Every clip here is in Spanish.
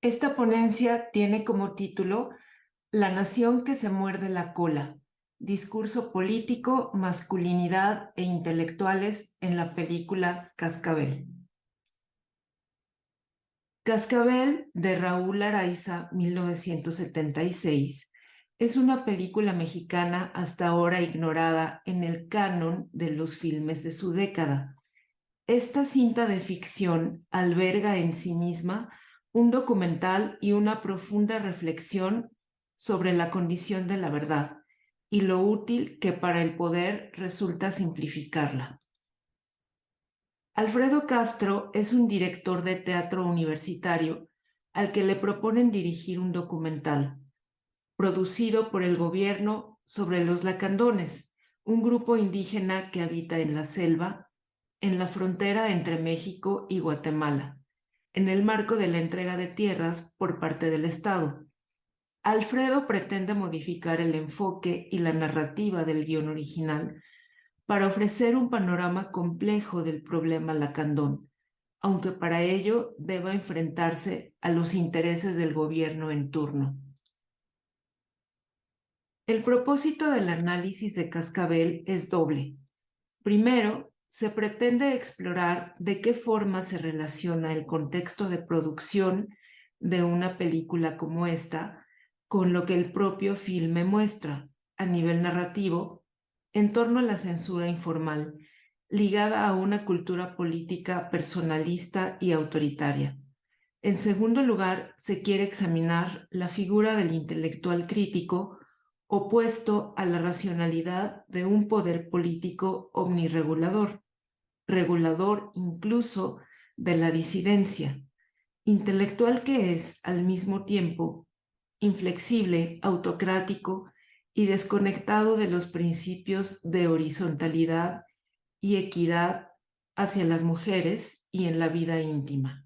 Esta ponencia tiene como título La nación que se muerde la cola, discurso político, masculinidad e intelectuales en la película Cascabel. Cascabel, de Raúl Araiza, 1976, es una película mexicana hasta ahora ignorada en el canon de los filmes de su década. Esta cinta de ficción alberga en sí misma un documental y una profunda reflexión sobre la condición de la verdad y lo útil que para el poder resulta simplificarla. Alfredo Castro es un director de teatro universitario al que le proponen dirigir un documental producido por el gobierno sobre los lacandones, un grupo indígena que habita en la selva, en la frontera entre México y Guatemala, en el marco de la entrega de tierras por parte del Estado. Alfredo pretende modificar el enfoque y la narrativa del guión original para ofrecer un panorama complejo del problema lacandón, aunque para ello deba enfrentarse a los intereses del gobierno en turno. El propósito del análisis de Cascabel es doble. Primero, se pretende explorar de qué forma se relaciona el contexto de producción de una película como esta con lo que el propio filme muestra a nivel narrativo en torno a la censura informal, ligada a una cultura política personalista y autoritaria. En segundo lugar, se quiere examinar la figura del intelectual crítico opuesto a la racionalidad de un poder político omnirregulador, regulador incluso de la disidencia, intelectual que es, al mismo tiempo, inflexible, autocrático y desconectado de los principios de horizontalidad y equidad hacia las mujeres y en la vida íntima.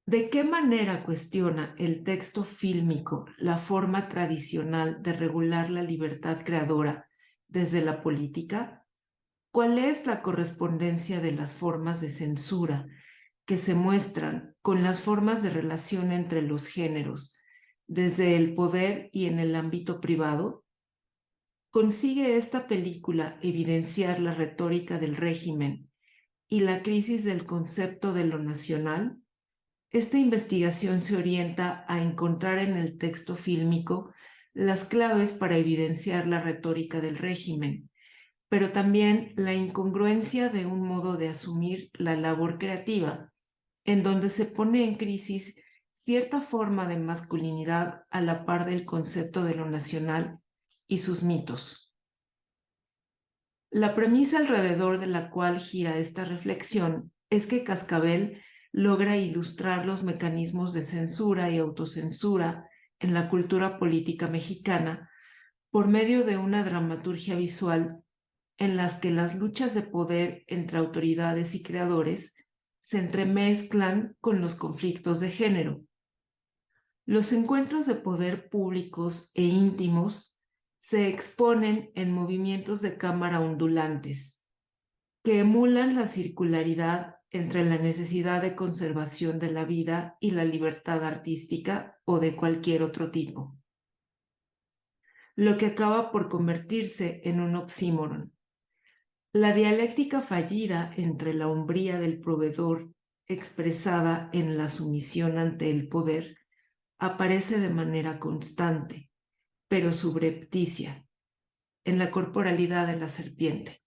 ¿De qué manera cuestiona el texto fílmico la forma tradicional de regular la libertad creadora desde la política? ¿Cuál es la correspondencia de las formas de censura que se muestran con las formas de relación entre los géneros, desde el poder y en el ámbito privado? ¿Consigue esta película evidenciar la retórica del régimen y la crisis del concepto de lo nacional? Esta investigación se orienta a encontrar en el texto fílmico las claves para evidenciar la retórica del régimen, pero también la incongruencia de un modo de asumir la labor creativa, en donde se pone en crisis cierta forma de masculinidad a la par del concepto de lo nacional y sus mitos. La premisa alrededor de la cual gira esta reflexión es que Cascabel logra ilustrar los mecanismos de censura y autocensura en la cultura política mexicana por medio de una dramaturgia visual en las que las luchas de poder entre autoridades y creadores se entremezclan con los conflictos de género. Los encuentros de poder públicos e íntimos se exponen en movimientos de cámara ondulantes, que emulan la circularidad entre la necesidad de conservación de la vida y la libertad artística o de cualquier otro tipo, lo que acaba por convertirse en un oxímoron. La dialéctica fallida entre la hombría del proveedor expresada en la sumisión ante el poder aparece de manera constante, pero subrepticia, en la corporalidad de la serpiente.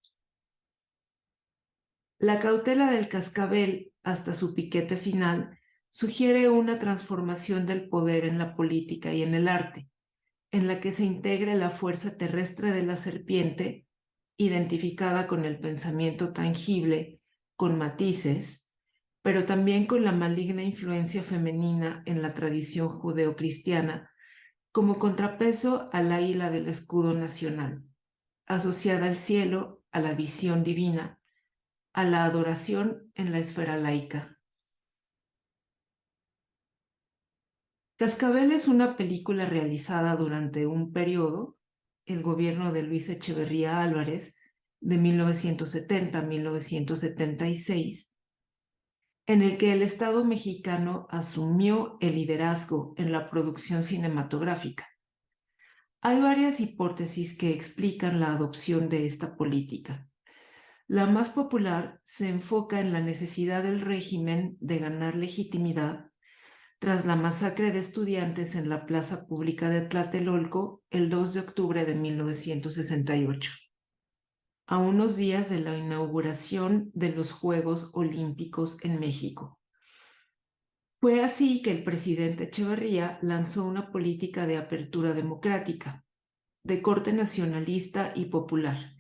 La cautela del cascabel hasta su piquete final sugiere una transformación del poder en la política y en el arte, en la que se integre la fuerza terrestre de la serpiente, identificada con el pensamiento tangible, con matices, pero también con la maligna influencia femenina en la tradición judeocristiana, como contrapeso al águila del escudo nacional, asociada al cielo, a la visión divina, a la adoración en la esfera laica. Cascabel es una película realizada durante un periodo, el gobierno de Luis Echeverría Álvarez, de 1970 a 1976, en el que el Estado mexicano asumió el liderazgo en la producción cinematográfica. Hay varias hipótesis que explican la adopción de esta política. La más popular se enfoca en la necesidad del régimen de ganar legitimidad tras la masacre de estudiantes en la plaza pública de Tlatelolco el 2 de octubre de 1968, a unos días de la inauguración de los Juegos Olímpicos en México. Fue así que el presidente Echeverría lanzó una política de apertura democrática, de corte nacionalista y popular,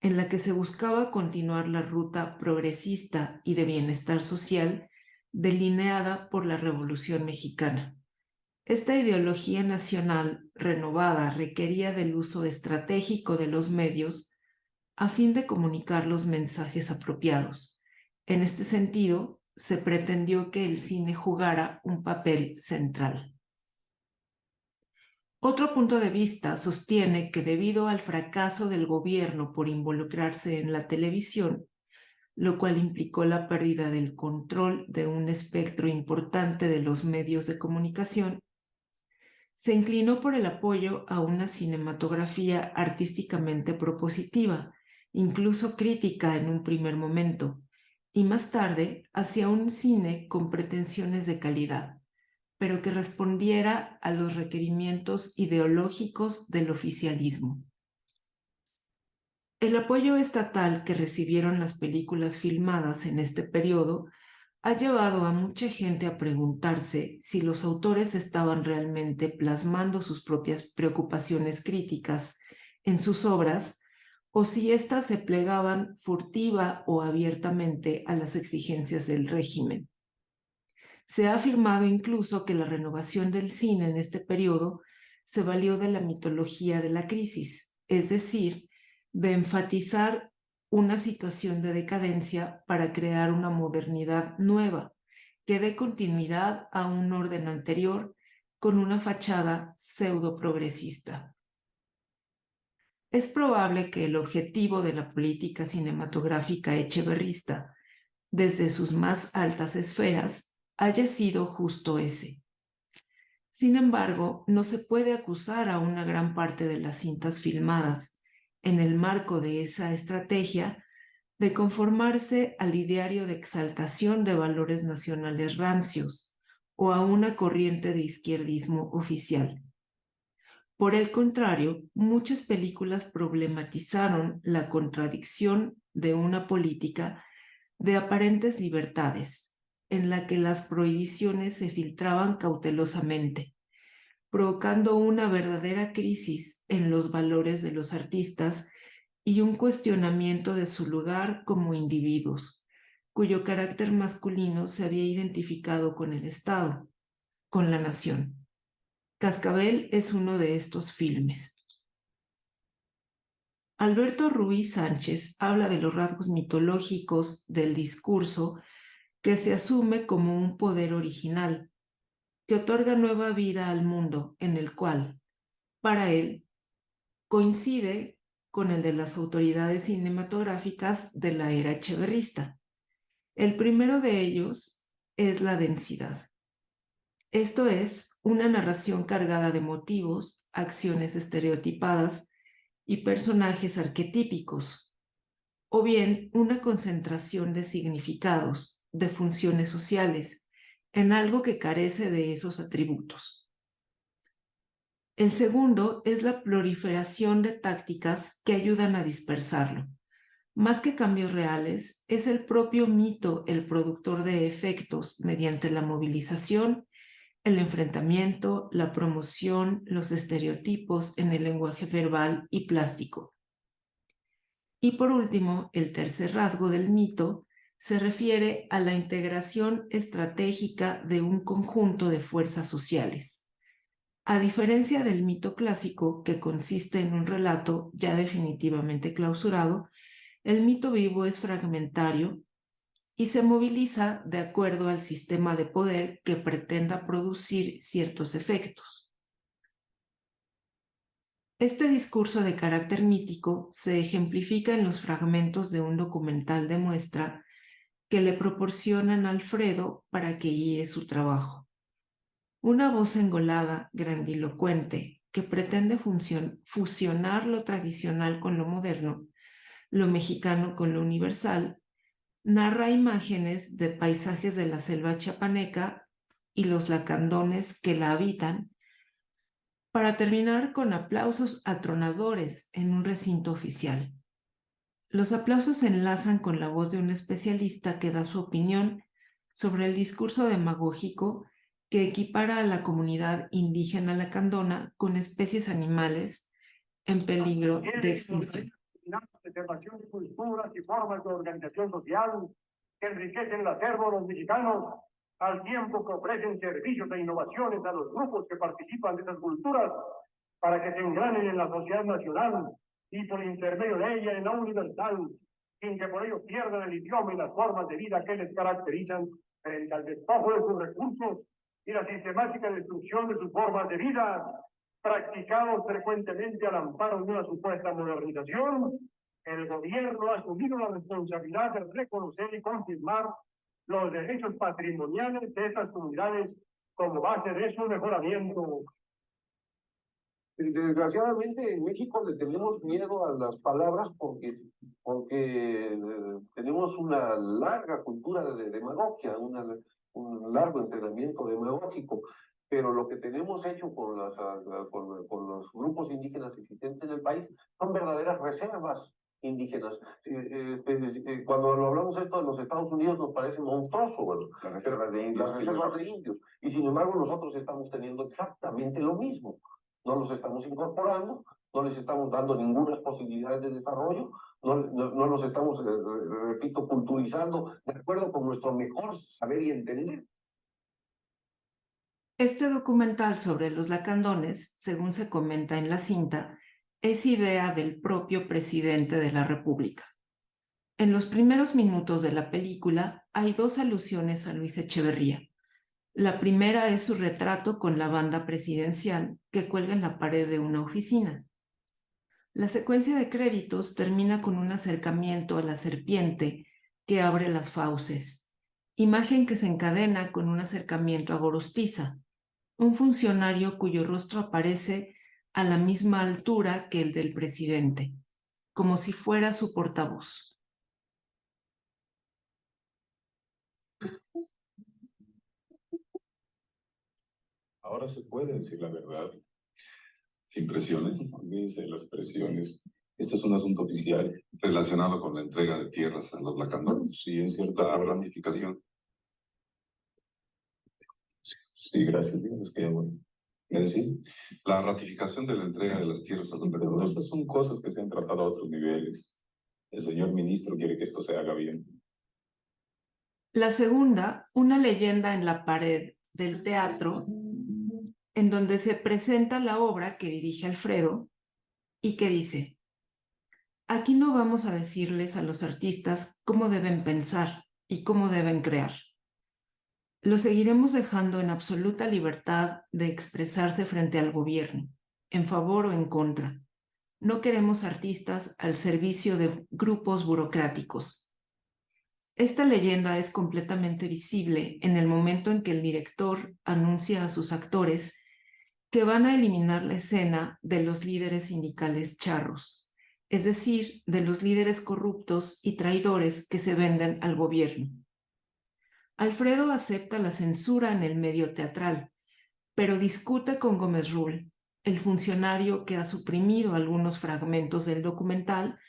en la que se buscaba continuar la ruta progresista y de bienestar social delineada por la Revolución Mexicana. Esta ideología nacional renovada requería del uso estratégico de los medios a fin de comunicar los mensajes apropiados. En este sentido, se pretendió que el cine jugara un papel central. Otro punto de vista sostiene que debido al fracaso del gobierno por involucrarse en la televisión, lo cual implicó la pérdida del control de un espectro importante de los medios de comunicación, se inclinó por el apoyo a una cinematografía artísticamente propositiva, incluso crítica en un primer momento, y más tarde hacia un cine con pretensiones de calidad, pero que respondiera a los requerimientos ideológicos del oficialismo. El apoyo estatal que recibieron las películas filmadas en este periodo ha llevado a mucha gente a preguntarse si los autores estaban realmente plasmando sus propias preocupaciones críticas en sus obras o si éstas se plegaban furtiva o abiertamente a las exigencias del régimen. Se ha afirmado incluso que la renovación del cine en este periodo se valió de la mitología de la crisis, es decir, de enfatizar una situación de decadencia para crear una modernidad nueva que dé continuidad a un orden anterior con una fachada pseudo-progresista. Es probable que el objetivo de la política cinematográfica echeverrista, desde sus más altas esferas, haya sido justo ese. Sin embargo, no se puede acusar a una gran parte de las cintas filmadas en el marco de esa estrategia de conformarse al ideario de exaltación de valores nacionales rancios o a una corriente de izquierdismo oficial. Por el contrario, muchas películas problematizaron la contradicción de una política de aparentes libertades, en la que las prohibiciones se filtraban cautelosamente, provocando una verdadera crisis en los valores de los artistas y un cuestionamiento de su lugar como individuos, cuyo carácter masculino se había identificado con el Estado, con la nación. Cascabel es uno de estos filmes. Alberto Ruiz Sánchez habla de los rasgos mitológicos del discurso que se asume como un poder original, que otorga nueva vida al mundo en el cual, para él, coincide con el de las autoridades cinematográficas de la era echeverrista. El primero de ellos es la densidad. Esto es, una narración cargada de motivos, acciones estereotipadas y personajes arquetípicos, o bien una concentración de significados, de funciones sociales, en algo que carece de esos atributos. El segundo es la proliferación de tácticas que ayudan a dispersarlo. Más que cambios reales, es el propio mito el productor de efectos mediante la movilización, el enfrentamiento, la promoción, los estereotipos en el lenguaje verbal y plástico. Y por último, el tercer rasgo del mito se refiere a la integración estratégica de un conjunto de fuerzas sociales. A diferencia del mito clásico, que consiste en un relato ya definitivamente clausurado, el mito vivo es fragmentario y se moviliza de acuerdo al sistema de poder que pretenda producir ciertos efectos. Este discurso de carácter mítico se ejemplifica en los fragmentos de un documental de muestra que le proporcionan a Alfredo para que guíe su trabajo. Una voz engolada, grandilocuente, que pretende fusionar lo tradicional con lo moderno, lo mexicano con lo universal, narra imágenes de paisajes de la selva chiapaneca y los lacandones que la habitan, para terminar con aplausos atronadores en un recinto oficial. Los aplausos se enlazan con la voz de un especialista que da su opinión sobre el discurso demagógico que equipara a la comunidad indígena lacandona con especies animales en peligro de extinción. Preservación de culturas y formas de organización social que enriquecen el acervo de los mexicanos, al tiempo que ofrecen servicios e innovaciones a los grupos que participan de esas culturas para que se engranen en la sociedad nacional y por intermedio de ella en la universal, sin que por ello pierdan el idioma y las formas de vida que les caracterizan frente al despojo de sus recursos y la sistemática destrucción de sus formas de vida, practicados frecuentemente al amparo de una supuesta modernización. El gobierno ha asumido la responsabilidad de reconocer y confirmar los derechos patrimoniales de estas comunidades como base de su mejoramiento. Desgraciadamente en México le tenemos miedo a las palabras porque tenemos una larga cultura de demagogia, un largo entrenamiento demagógico, pero lo que tenemos hecho con los grupos indígenas existentes en el país son verdaderas reservas indígenas. Cuando lo hablamos esto de los Estados Unidos nos parece monstruoso, bueno, las reservas de indios, y sin embargo nosotros estamos teniendo exactamente lo mismo. No los estamos incorporando, no les estamos dando ninguna posibilidad de desarrollo, no los estamos, repito, culturizando de acuerdo con nuestro mejor saber y entender. Este documental sobre los lacandones, según se comenta en la cinta, es idea del propio presidente de la República. En los primeros minutos de la película hay dos alusiones a Luis Echeverría. La primera es su retrato con la banda presidencial que cuelga en la pared de una oficina. La secuencia de créditos termina con un acercamiento a la serpiente que abre las fauces, imagen que se encadena con un acercamiento a Gorostiza, un funcionario cuyo rostro aparece a la misma altura que el del presidente, como si fuera su portavoz. Ahora se puede decir la verdad, sin presiones, olvídense las presiones. Esto es un asunto oficial relacionado con la entrega de tierras a los lacandones. Sí, es cierto. La ratificación. Sí, gracias. Díganos que ya voy. ¿Me decís? La ratificación de la entrega de las tierras a los lacandones. Estas son cosas que se han tratado a otros niveles. El señor ministro quiere que esto se haga bien. La segunda, una leyenda en la pared del teatro, en donde se presenta la obra que dirige Alfredo y que dice: aquí no vamos a decirles a los artistas cómo deben pensar y cómo deben crear. Los seguiremos dejando en absoluta libertad de expresarse frente al gobierno, en favor o en contra. No queremos artistas al servicio de grupos burocráticos. Esta leyenda es completamente visible en el momento en que el director anuncia a sus actores que van a eliminar la escena de los líderes sindicales charros, es decir, de los líderes corruptos y traidores que se venden al gobierno. Alfredo acepta la censura en el medio teatral, pero discute con Gómez Rull, el funcionario que ha suprimido algunos fragmentos del documental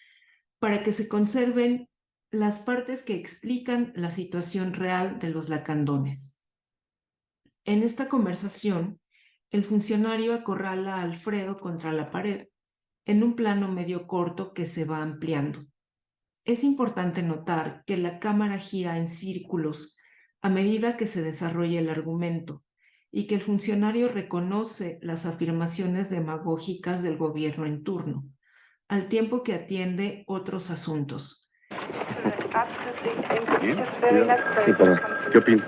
para que se conserven las partes que explican la situación real de los lacandones. En esta conversación, el funcionario acorrala a Alfredo contra la pared, en un plano medio corto que se va ampliando. Es importante notar que la cámara gira en círculos a medida que se desarrolla el argumento y que el funcionario reconoce las afirmaciones demagógicas del gobierno en turno, al tiempo que atiende otros asuntos. ¿Bien? Sí, pero ¿qué opina?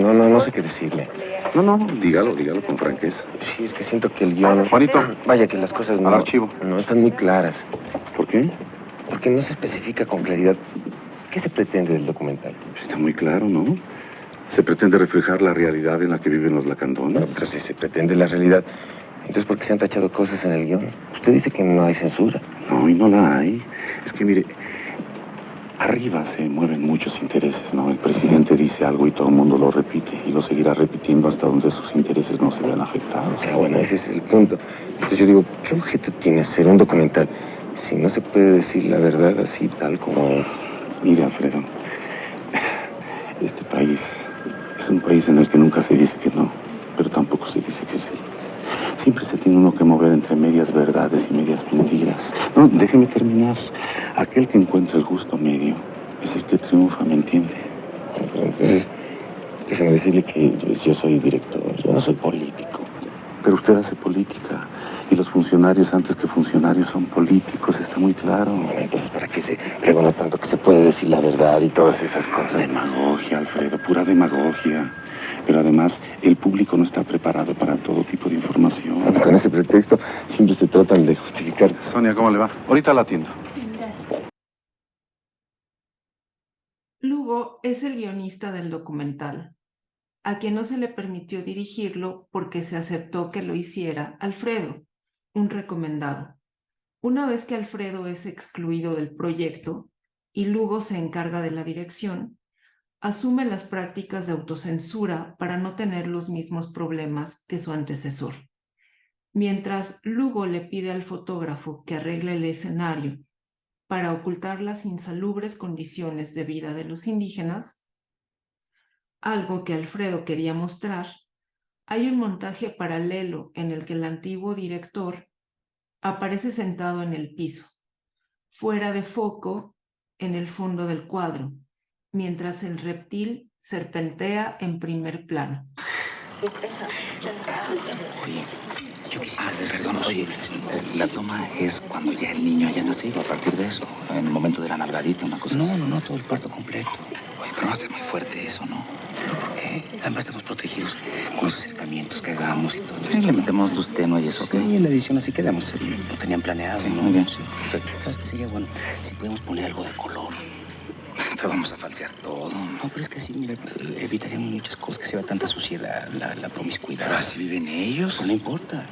No sé qué decirle. No, dígalo con franqueza. Sí, es que siento que el guión... Juanito. Vaya, que las cosas Al archivo. no están muy claras. ¿Por qué? Porque no se especifica con claridad ¿Qué se pretende del documental? Está muy claro, ¿no? Se pretende reflejar la realidad en la que viven los lacandones. Pero si se pretende la realidad, entonces ¿por qué se han tachado cosas en el guión? Usted dice que no hay censura. No, y no la hay. Es que, mire, arriba se mueven muchos intereses, ¿no? El presidente dice algo y todo el mundo lo repite y lo seguirá repitiendo hasta donde sus intereses no se vean afectados. Ah, bueno, ese es el punto. Entonces yo digo, ¿qué objeto tiene hacer un documental si no se puede decir la verdad así tal como es? Mire, Alfredo, este país es un país en el que nunca se dice que no, pero tampoco se dice que sí. Siempre se tiene uno que mover entre medias verdades y medias mentiras. No, déjeme terminar. Aquel que encuentra el justo medio es el que triunfa, ¿me entiende? Pero entonces, déjeme decirle que yo soy director, yo no soy político. Pero usted hace política y los funcionarios antes que funcionarios son políticos, está muy claro. Bueno, entonces, ¿para qué se pregona tanto que se puede decir la verdad y todas esas cosas? Demagogia, Alfredo, pura demagogia. Pero además, el público no está preparado para todo tipo de información. Con ese pretexto siempre se tratan de justificar. Sonia, ¿cómo le va? Ahorita la atiendo. Lugo es el guionista del documental, a quien no se le permitió dirigirlo porque se aceptó que lo hiciera Alfredo, un recomendado. Una vez que Alfredo es excluido del proyecto y Lugo se encarga de la dirección, asume las prácticas de autocensura para no tener los mismos problemas que su antecesor. Mientras Lugo le pide al fotógrafo que arregle el escenario para ocultar las insalubres condiciones de vida de los indígenas, algo que Alfredo quería mostrar, hay un montaje paralelo en el que el antiguo director aparece sentado en el piso, fuera de foco en el fondo del cuadro, mientras el reptil serpentea en primer plano. Oye, yo quisiera ver... Perdón, oye, la toma es cuando ya el niño haya nacido, a partir de eso, en el momento de la nalgadita, una cosa así. No, todo el parto completo. Oye, pero va a ser muy fuerte eso, ¿no? ¿Pero por qué? Además estamos protegidos con los acercamientos que hagamos y todo Sí, eso. le metemos luz tenue y eso, ¿ok? Sí, en la edición así quedamos. Lo tenían planeado, Sí, ¿no? muy bien. Sí, perfecto. ¿Sabes qué sería bueno? Si podemos poner algo de color. Pero vamos a falsear todo. No, pero es que sí, mira, evitaríamos muchas cosas, que se vea tanta suciedad, la promiscuidad. Pero así viven ellos. Pues no importa.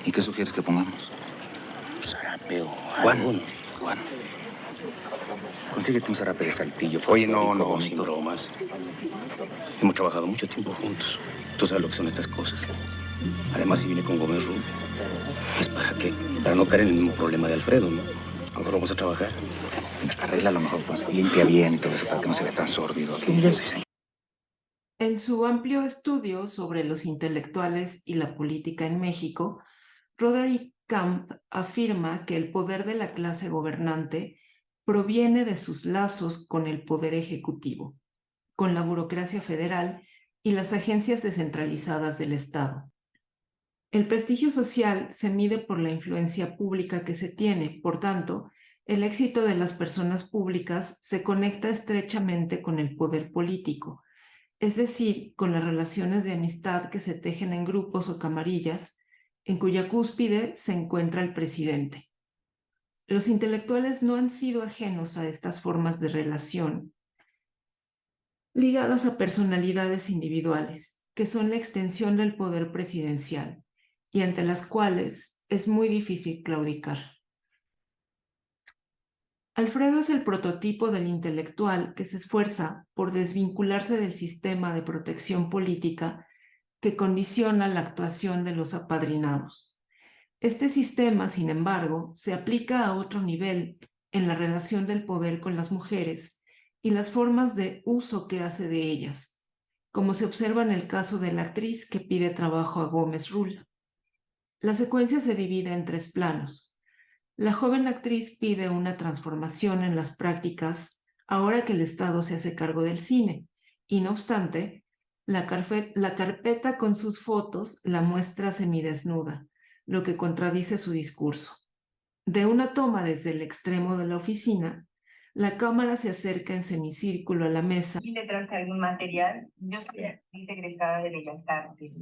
¿Y qué sugieres que pongamos? Zarape o Juan. algo. Juan. Consíguete un zarape de saltillo. Oye, no, folclórico, sin bonito. bromas. Hemos trabajado mucho tiempo juntos. Tú sabes lo que son estas cosas. Además, si viene con Gómez Rubio, es para qué, para no caer en el mismo problema de Alfredo, ¿no? Ahora vamos a trabajar. Arregla lo mejor, pues, limpia bien todo eso para que no se vea tan sórdido aquí. Sí, señor. En su amplio estudio sobre los intelectuales y la política en México, Roderick Camp afirma que el poder de la clase gobernante proviene de sus lazos con el poder ejecutivo, con la burocracia federal y las agencias descentralizadas del Estado. El prestigio social se mide por la influencia pública que se tiene, por tanto, el éxito de las personas públicas se conecta estrechamente con el poder político, es decir, con las relaciones de amistad que se tejen en grupos o camarillas, en cuya cúspide se encuentra el presidente. Los intelectuales no han sido ajenos a estas formas de relación, ligadas a personalidades individuales, que son la extensión del poder presidencial, y ante las cuales es muy difícil claudicar. Alfredo es el prototipo del intelectual que se esfuerza por desvincularse del sistema de protección política que condiciona la actuación de los apadrinados. Este sistema, sin embargo, se aplica a otro nivel en la relación del poder con las mujeres y las formas de uso que hace de ellas, como se observa en el caso de la actriz que pide trabajo a Gómez Rull. La secuencia se divide en 3 planos. La joven actriz pide una transformación en las prácticas ahora que el Estado se hace cargo del cine, y no obstante, la carpeta con sus fotos la muestra semidesnuda, lo que contradice su discurso. De una toma desde el extremo de la oficina, la cámara se acerca en semicírculo a la mesa. Y detrás de algún material, yo soy actriz egresada de Bellas Artes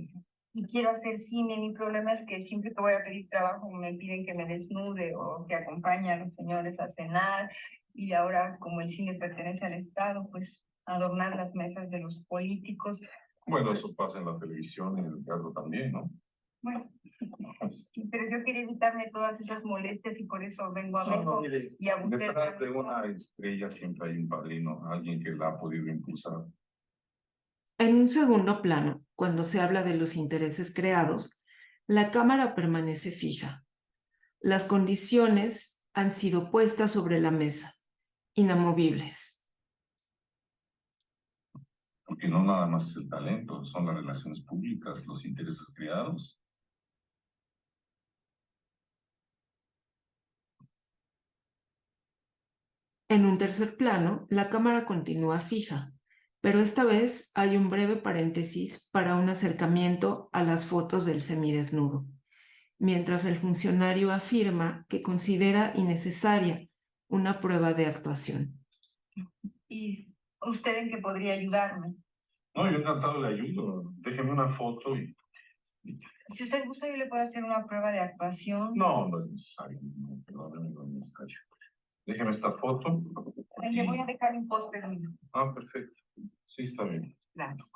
y quiero hacer cine. Mi problema es que siempre que voy a pedir trabajo me piden que me desnude o que acompañe a los señores a cenar. y ahora, como el cine pertenece al Estado, pues adornar las mesas de los políticos. Bueno, eso pasa en la televisión y en el teatro también, ¿no? Bueno, pero yo quería evitarme todas esas molestias y por eso vengo a verlo Mire, y a buscar. detrás de una estrella siempre hay un padrino, alguien que la ha podido impulsar. En un segundo plano, cuando se habla de los intereses creados, la cámara permanece fija. Las condiciones han sido puestas sobre la mesa, inamovibles. Porque no nada más es el talento, son las relaciones públicas, los intereses creados. En un tercer plano, la cámara continúa fija, pero esta vez hay un breve paréntesis para un acercamiento a las fotos del semidesnudo, mientras el funcionario afirma que considera innecesaria una prueba de actuación. ¿Y usted en qué podría ayudarme? No, yo encantado le ayudo. Déjeme una foto y... Si usted gusta, yo le puedo hacer una prueba de actuación. No, no es necesario. No, perdóneme, no es necesario. Déjeme esta foto. Le voy a dejar un póster mío. Ah, perfecto. Sí, está bien. Claro.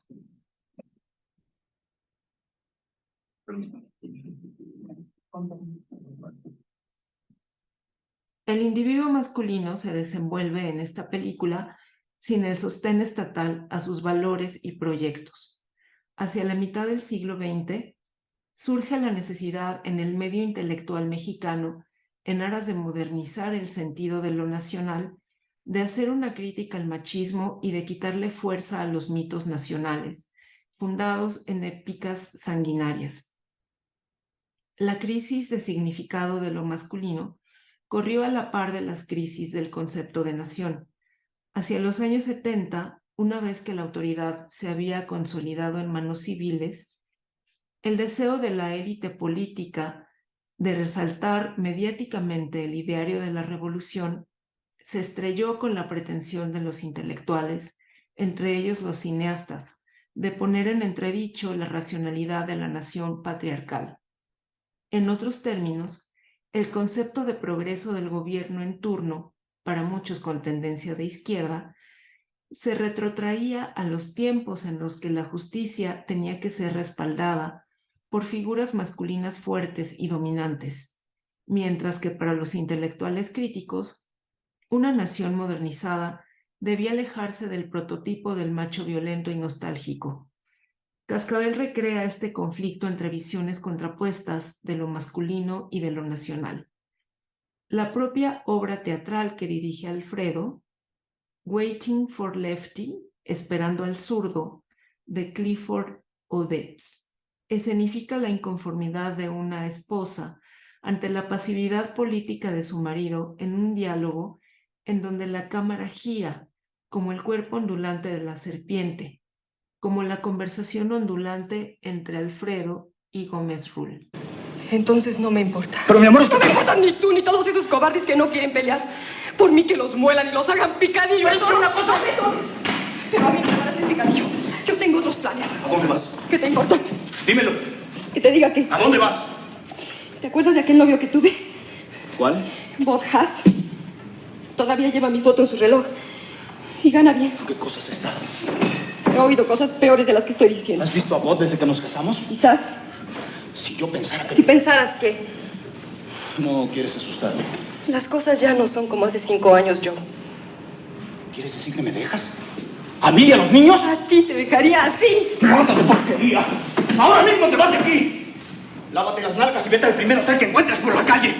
El individuo masculino se desenvuelve en esta película sin el sostén estatal a sus valores y proyectos. Hacia la mitad del siglo XX, surge la necesidad en el medio intelectual mexicano, en aras de modernizar el sentido de lo nacional, de hacer una crítica al machismo y de quitarle fuerza a los mitos nacionales, fundados en épicas sanguinarias. La crisis de significado de lo masculino corrió a la par de las crisis del concepto de nación. Hacia los años 70, una vez que la autoridad se había consolidado en manos civiles, el deseo de la élite política de resaltar mediáticamente el ideario de la revolución se estrelló con la pretensión de los intelectuales, entre ellos los cineastas, de poner en entredicho la racionalidad de la nación patriarcal. En otros términos, el concepto de progreso del gobierno en turno, para muchos con tendencia de izquierda, se retrotraía a los tiempos en los que la justicia tenía que ser respaldada por figuras masculinas fuertes y dominantes, mientras que para los intelectuales críticos, una nación modernizada debía alejarse del prototipo del macho violento y nostálgico. Cascabel recrea este conflicto entre visiones contrapuestas de lo masculino y de lo nacional. La propia obra teatral que dirige Alfredo, Waiting for Lefty, Esperando al zurdo, de Clifford Odets, escenifica la inconformidad de una esposa ante la pasividad política de su marido en un diálogo en donde la cámara gira como el cuerpo ondulante de la serpiente, como la conversación ondulante entre Alfredo y Gómez Rull. Entonces no me importa. Pero mi amor, es que... No me importan ni tú ni todos esos cobardes que no quieren pelear. Por mí que los muelan y los hagan picadillo. Eso es una cosa de todos. Pero a mí no me van a hacer picadillo. Yo tengo otros planes. ¿A dónde vas? ¿Qué te importa? Dímelo. Que te diga que... ¿A dónde vas? ¿Te acuerdas de aquel novio que tuve? ¿Cuál? Bob Haas. Todavía lleva mi foto en su reloj. Y gana bien. ¿Qué cosas estás? He oído cosas peores de las que estoy diciendo. ¿Has visto a Bob desde que nos casamos? Quizás. Si yo pensara que... Si pensaras que... No quieres asustarme. Las cosas ya no son como hace 5 años, Joe. ¿Quieres decir que me dejas? ¿A mí y a los niños? A ti te dejaría así. ¡Rata de porquería! ¡Ahora mismo te vas de aquí! Lávate las nalgas y vete al primer hotel que encuentres por la calle.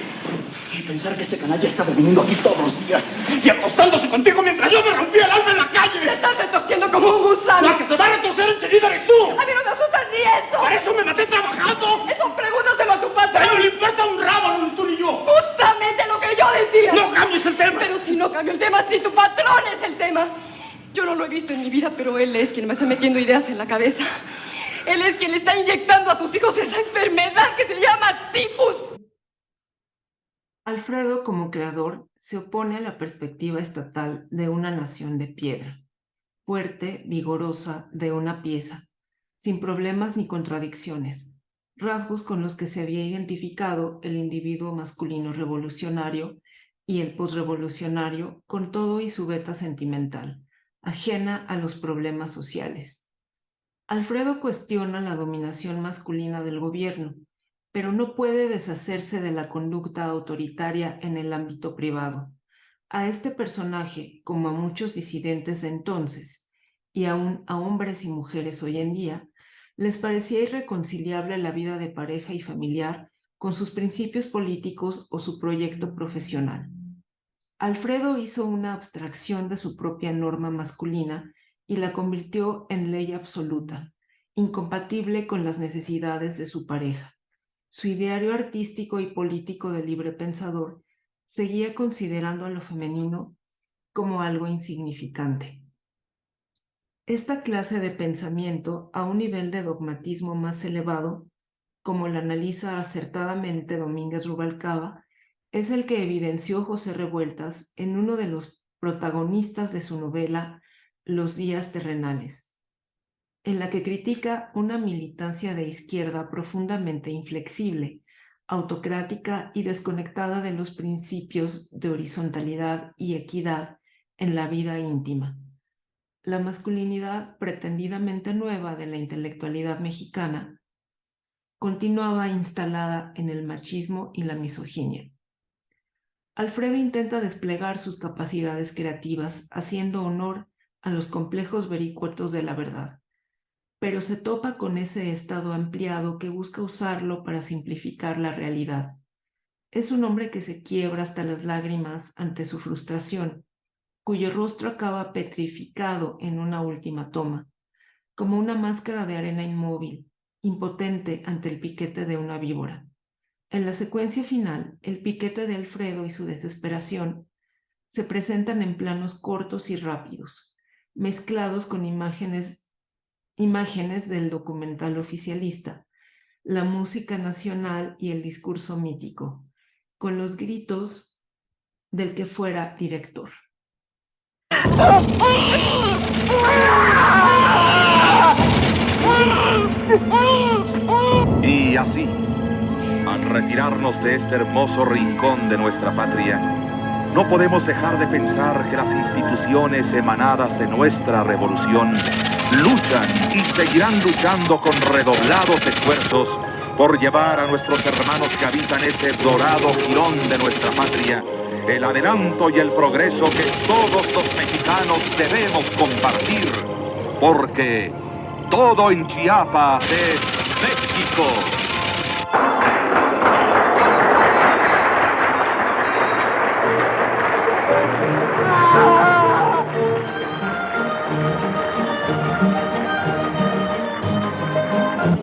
Y pensar que ese canalla está viniendo aquí todos los días y acostándose contigo mientras yo me rompía el alma en la calle. Te estás retorciendo como un gusano. La que se va a retorcer enseguida eres tú. A mí no me asustas ni esto. ¡Para eso me maté trabajando! Eso pregúntaselo a tu ¡A él patrón. no le importa un rábano, ni tú ni yo! Justamente lo que yo decía. ¡No cambies el tema! Pero si no cambio el tema, si tu patrón es el tema. Yo no lo he visto en mi vida, pero él es quien me está metiendo ideas en la cabeza. Él es quien le está inyectando a tus hijos esa enfermedad que se llama tifus. Alfredo, como creador, se opone a la perspectiva estatal de una nación de piedra, fuerte, vigorosa, de una pieza, sin problemas ni contradicciones, rasgos con los que se había identificado el individuo masculino revolucionario y el posrevolucionario con todo y su beta sentimental, ajena a los problemas sociales. Alfredo cuestiona la dominación masculina del gobierno, pero no puede deshacerse de la conducta autoritaria en el ámbito privado. A este personaje, como a muchos disidentes de entonces, y aún a hombres y mujeres hoy en día, les parecía irreconciliable la vida de pareja y familiar con sus principios políticos o su proyecto profesional. Alfredo hizo una abstracción de su propia norma masculina y la convirtió en ley absoluta, incompatible con las necesidades de su pareja. Su ideario artístico y político de libre pensador seguía considerando a lo femenino como algo insignificante. Esta clase de pensamiento, a un nivel de dogmatismo más elevado, como lo analiza acertadamente Domínguez Rubalcaba, es el que evidenció José Revueltas en uno de los protagonistas de su novela Los días terrenales, en la que critica una militancia de izquierda profundamente inflexible, autocrática y desconectada de los principios de horizontalidad y equidad en la vida íntima. La masculinidad pretendidamente nueva de la intelectualidad mexicana continuaba instalada en el machismo y la misoginia. Alfredo intenta desplegar sus capacidades creativas haciendo honor a los complejos vericuetos de la verdad, pero se topa con ese estado ampliado que busca usarlo para simplificar la realidad. Es un hombre que se quiebra hasta las lágrimas ante su frustración, cuyo rostro acaba petrificado en una última toma, como una máscara de arena inmóvil, impotente ante el piquete de una víbora. En la secuencia final, el piquete de Alfredo y su desesperación se presentan en planos cortos y rápidos, mezclados con imágenes del documental oficialista, la música nacional y el discurso mítico, con los gritos del que fuera director. Y así, al retirarnos de este hermoso rincón de nuestra patria, no podemos dejar de pensar que las instituciones emanadas de nuestra revolución luchan y seguirán luchando con redoblados esfuerzos por llevar a nuestros hermanos que habitan ese dorado jirón de nuestra patria el adelanto y el progreso que todos los mexicanos debemos compartir, porque todo en Chiapas es México.